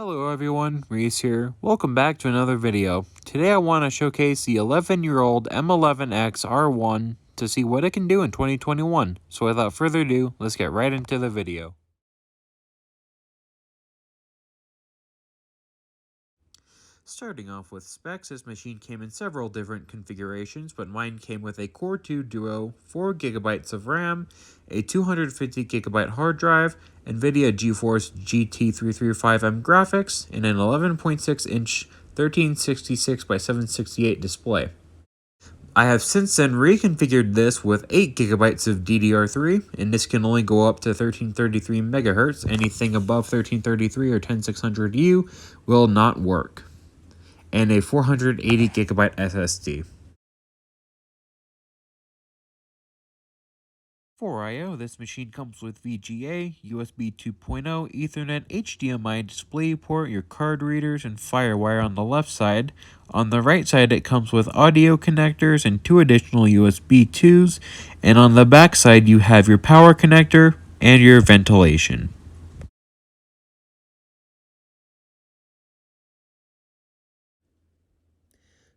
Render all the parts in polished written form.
Hello everyone, Reece here. Welcome back to another video. Today I want to showcase the 11-year-old M11x R1 to see what it can do in 2021. So without further ado, let's get right into the video. Starting off with specs, this machine came in several different configurations, but mine came with a Core 2 Duo, 4GB of RAM, a 250GB hard drive, NVIDIA GeForce GT335M graphics, and an 11.6-inch 1366 by 768 display. I have since then reconfigured this with 8GB of DDR3, and this can only go up to 1333 MHz. Anything above 1333 or 10600U will not work. And a 480GB SSD. For I/O, this machine comes with VGA, USB 2.0, Ethernet, HDMI DisplayPort, your card readers, and FireWire on the left side. On the right side, it comes with audio connectors and 2 additional USB 2s, and on the back side, you have your power connector and your ventilation.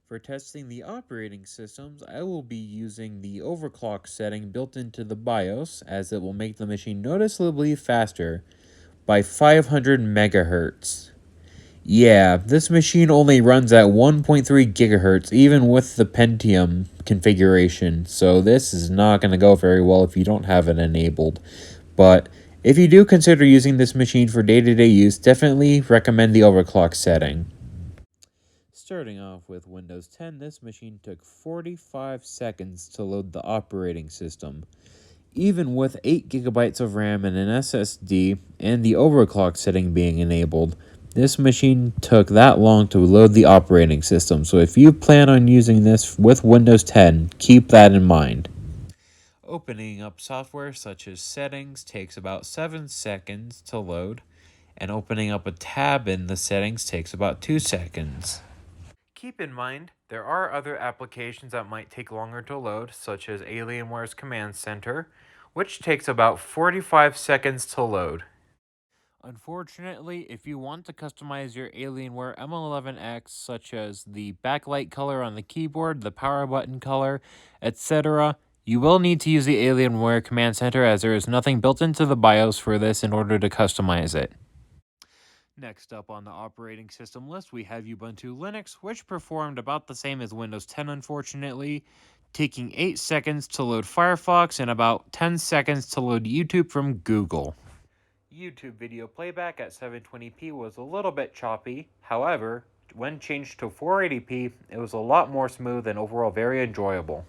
For testing the operating systems, I will be using the overclock setting built into the BIOS, as it will make the machine noticeably faster by 500 megahertz. Yeah, this machine only runs at 1.3 gigahertz even with the Pentium configuration, so this is not going to go very well if you don't have it enabled. But if you do consider using this machine for day-to-day use, definitely recommend the overclock setting. Starting off with Windows 10, this machine took 45 seconds to load the operating system. Even with 8GB of RAM and an SSD, and the overclock setting being enabled, this machine took that long to load the operating system. So if you plan on using this with Windows 10, keep that in mind. Opening up software such as Settings takes about 7 seconds to load, and opening up a tab in the settings takes about 2 seconds. Keep in mind, there are other applications that might take longer to load, such as Alienware's Command Center, which takes about 45 seconds to load. Unfortunately, if you want to customize your Alienware M11x, such as the backlight color on the keyboard, the power button color, etc., you will need to use the Alienware Command Center, as there is nothing built into the BIOS for this in order to customize it. Next up on the operating system list, we have Ubuntu Linux, which performed about the same as Windows 10, unfortunately, taking 8 seconds to load Firefox and about 10 seconds to load YouTube from Google. YouTube video playback at 720p was a little bit choppy. However, when changed to 480p, it was a lot more smooth and overall very enjoyable.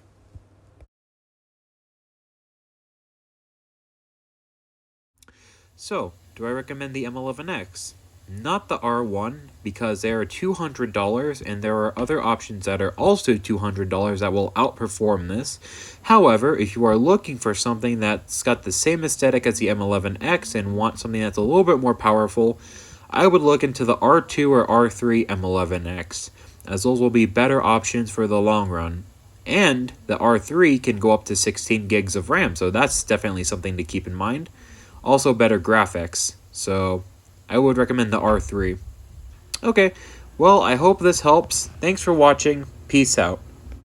So, do I recommend the M11X? Not the R1, because they are $200, and there are other options that are also $200 that will outperform this. However, if you are looking for something that's got the same aesthetic as the M11X and want something that's a little bit more powerful, I would look into the R2 or R3 M11X, as those will be better options for the long run. And the R3 can go up to 16 gigs of RAM, so that's definitely something to keep in mind. Also better graphics, so I would recommend the R3. Okay, well, I hope this helps. Thanks for watching. Peace out.